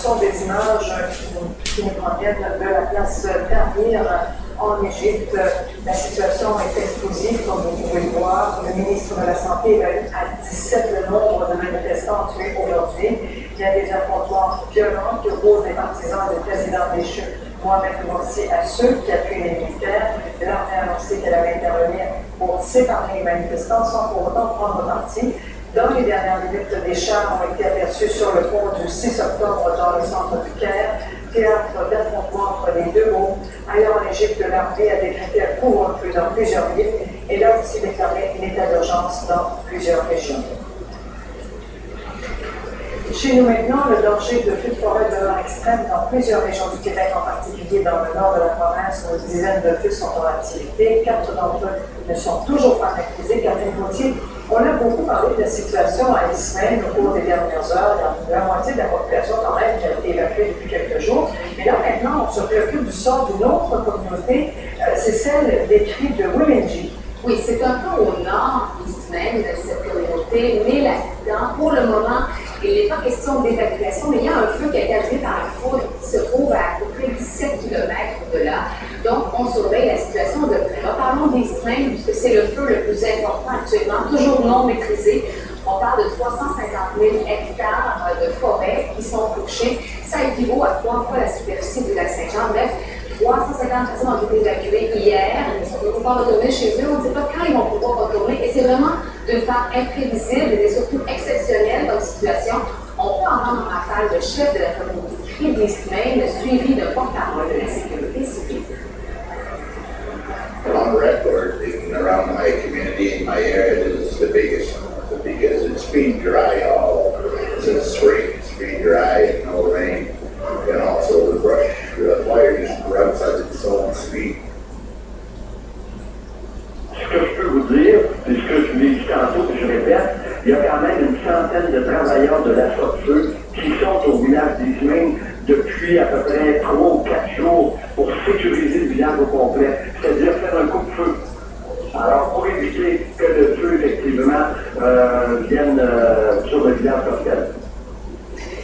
sont des images qui nous proviennent de la place Tahrir en Égypte. La situation est explosive, comme vous pouvez le voir. Le ministre de la Santé évalue à 17 le nombre de manifestants tués aujourd'hui. Il y a des affrontements violents qui opposent les partisans du président déchu Mohamed Morsi à ceux qui appuient les militaires. L'armée a annoncé qu'elle allait intervenir pour séparer les manifestants sans pour autant prendre parti. Dans les dernières minutes, des chars ont été aperçus sur le pont du 6 octobre dans le centre du Caire, théâtre d'affrontement entre les deux groupes. Ailleurs en Égypte, l'armée a décrété un couvre-feu dans plusieurs villes et a aussi déclaré un état d'urgence dans plusieurs régions. Chez nous maintenant, le danger de feux de forêt demeure extrême dans plusieurs régions du Québec, en particulier dans le nord de la province, où une dizaine de feux sont en activité. 4 d'entre eux ne sont toujours pas maîtrisés. Catherine Gauthier, on a beaucoup parlé de la situation à Ismaël au cours des dernières heures. Il y a la moitié de la population quand même qui a été évacuée depuis quelques jours. Mais là maintenant, on se préoccupe du sort d'une autre communauté, c'est celle des cris de Womenji. Oui, c'est un peu au nord d'Ismaël, cette communauté, mais là-dedans, pour le moment, il n'est pas question d'évacuation, mais il y a un feu qui a été allumé par la foudre qui se trouve à peu près 17 km de là. Donc, on surveille la situation de près. Alors, parlons d'Ismaël, puisque c'est le feu le plus important actuellement, toujours non maîtrisé. On parle de 350 000 hectares de forêt qui sont touchés. Ça équivaut à 3 fois la superficie du lac Saint-Jean. Bref, 350 personnes ont été évacuées hier. Ils ne sont pas pouvoir retourner chez eux. On ne sait pas quand ils vont pouvoir retourner. Et c'est vraiment d'une part imprévisible et surtout exceptionnelle comme situation. On peut en rendre en affaire le chef de la communauté Cris d'Ismaël, suivi de porte-parole de la sécurité civile. On record, around my community in my area, this is the biggest because it's been dry all since spring. It's been dry and no rain, and also the brush, the fire just runs at its own speed. Ce que je peux vous dire, c'est ce que je vous ai dit tantôt, que je répète, il y a quand même une centaine de travailleurs de la Feu qui sont au village d'Ismaël depuis à peu près 3 ou 4 jours pour sécuriser le village au complet, c'est-à-dire faire un coupe-feu. Alors, pour éviter que le feu, effectivement, vienne sur le village comme tel.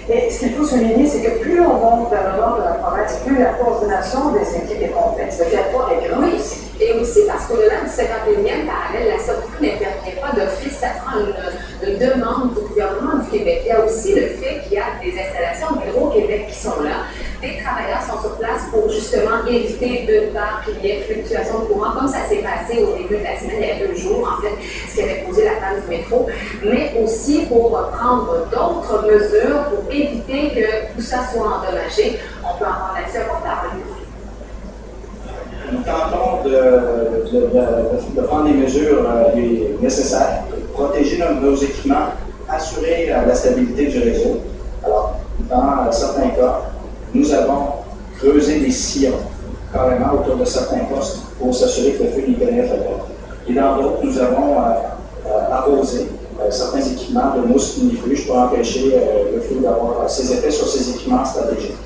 Et ce qu'il faut souligner, c'est que plus on monte vers le nord de la province, plus la coordination des équipes est complexe. Le territoire est grand. Oui, et aussi parce qu'au-delà du 51e parallèle, la SOPFEU ne permet pas d'office, ça prend une demande du gouvernement du Québec. Il y a aussi le fait qu'il y a des installations d'Hydro-Québec qui sont là. Des travailleurs sont sur place pour justement éviter d'une part qu'il y ait fluctuation de courant, comme ça s'est passé au début de la semaine, il y a 2 jours, en fait, ce qui avait posé la panne du métro, mais aussi pour prendre d'autres mesures pour éviter que tout ça soit endommagé. On peut en prendre accès à porte-parole. Nous tentons de prendre des mesures nécessaires pour protéger nos équipements, assurer la stabilité du réseau. Alors, dans certains cas, nous avons creusé des sillons carrément autour de certains postes pour s'assurer que le feu n'y pénètre pas. Et dans d'autres, nous avons arrosé certains équipements de mousse ignifuge pour empêcher le feu d'avoir ses effets sur ces équipements stratégiques.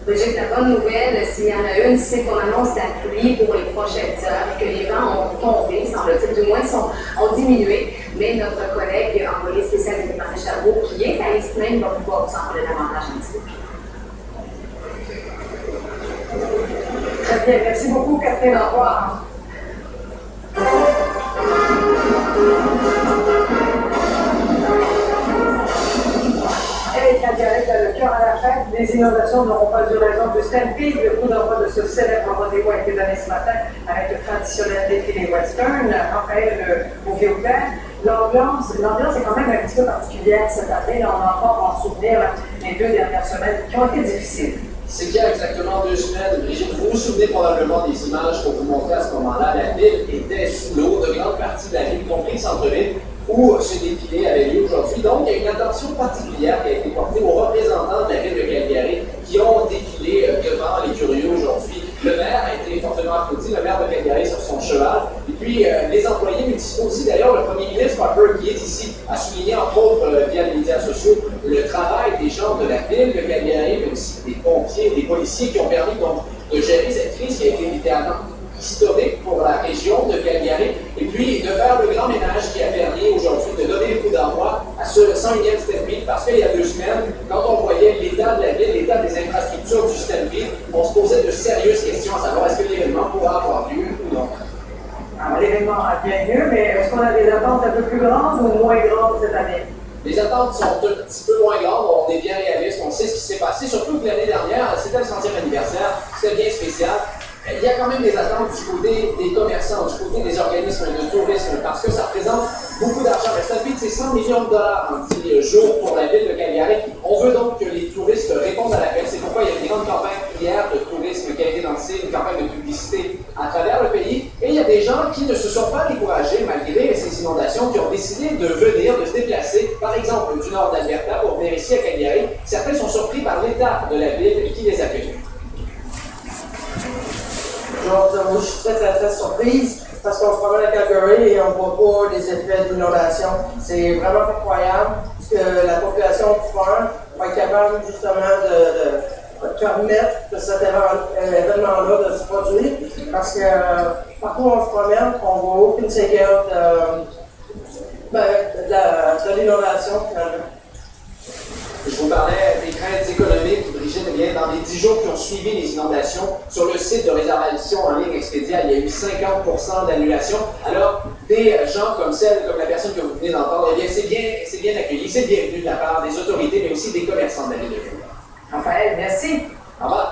Brigitte, la bonne nouvelle, s'il y en a une, c'est qu'on annonce la pluie pour les prochaines heures et que les vents ont tombé, semble-t-il, du moins ont diminué. Mais notre collègue envoyé spécial de Marie Chabot, qui est à Ismaël, va pouvoir vous en parler davantage un petit peu. Très bien, merci beaucoup, Catherine. Au revoir. Eric Lagarette a le cœur à la fête. Les innovations n'auront pas eu raison de Stampede. Le coup d'envoi de ce célèbre rendez-vous a été donné ce matin avec le traditionnel défilé western. Raphaël Bouvier-Aubert. L'ambiance est quand même un petit peu particulière cette année. On a encore en souvenir les 2 dernières semaines qui ont été difficiles. C'est qu'il y a exactement 2 semaines, Brigitte, vous vous souvenez probablement des images qu'on vous montrait à ce moment-là. La ville était sous l'eau, de grandes parties de la ville, y compris le centre-ville, où ce défilé avait lieu aujourd'hui. Donc, il y a une attention particulière qui a été portée aux représentants de la ville de Calgary qui ont défilé devant les curieux aujourd'hui. Le maire a été fortement applaudi, le maire de Calgary sur son cheval. Et puis, les employés municipaux aussi. D'ailleurs, le premier ministre Harper, qui est ici, a souligné, entre autres, via les médias sociaux, le travail des gens de la ville de Calgary, mais aussi des pompiers, des policiers qui ont permis donc de gérer cette crise qui a été littéralement historique pour la région de Calgary, et puis de faire le grand ménage qui a permis aujourd'hui de donner le coup d'envoi à ce 101e Stampede, parce qu'il y a 2 semaines, quand on voyait les sécuritaire de la ville, l'état des infrastructures du système ville, on se posait de sérieuses questions à savoir est-ce que l'événement pourra avoir lieu ou non. Alors, l'événement a bien lieu, mais est-ce qu'on a des attentes un peu plus grandes ou moins grandes cette année? Les attentes sont un petit peu moins grandes, on est bien réaliste, on sait ce qui s'est passé, surtout que l'année dernière, c'était le 100e anniversaire, c'était bien spécial. Il y a quand même des attentes du côté des commerçants, du côté des organismes de tourisme, parce que ça représente beaucoup d'argent. Le Stade Ville, c'est 100 millions de dollars en 10 jours pour la ville de Calgary. On veut donc que les touristes répondent à l'appel. C'est pourquoi il y a une grande campagne hier de tourisme qui a été lancée, une campagne de publicité à travers le pays. Et il y a des gens qui ne se sont pas découragés malgré ces inondations, qui ont décidé de venir, de se déplacer, par exemple du nord d'Alberta, pour venir ici à Calgary. Certains sont surpris par l'état de la ville qui les accueille. Je suis très surprise parce qu'on se promène à Calgary et on ne voit pas les effets d'inondation. C'est vraiment incroyable ce que la population peut faire pour être capable justement de permettre que cet événement-là de se produire. Parce que partout où on se promène, on ne voit aucune séquelle de l'inondation finalement. Je vous parlais des craintes économiques, Brigitte, eh bien, dans les 10 jours qui ont suivi les inondations, sur le site de réservation en ligne Expedia, il y a eu 50% d'annulation. Alors, des gens comme la personne que vous venez d'entendre, eh bien, c'est bien accueilli, c'est bienvenu de la part des autorités, mais aussi des commerçants de la ville de Québec. Raphaël, merci. Au revoir.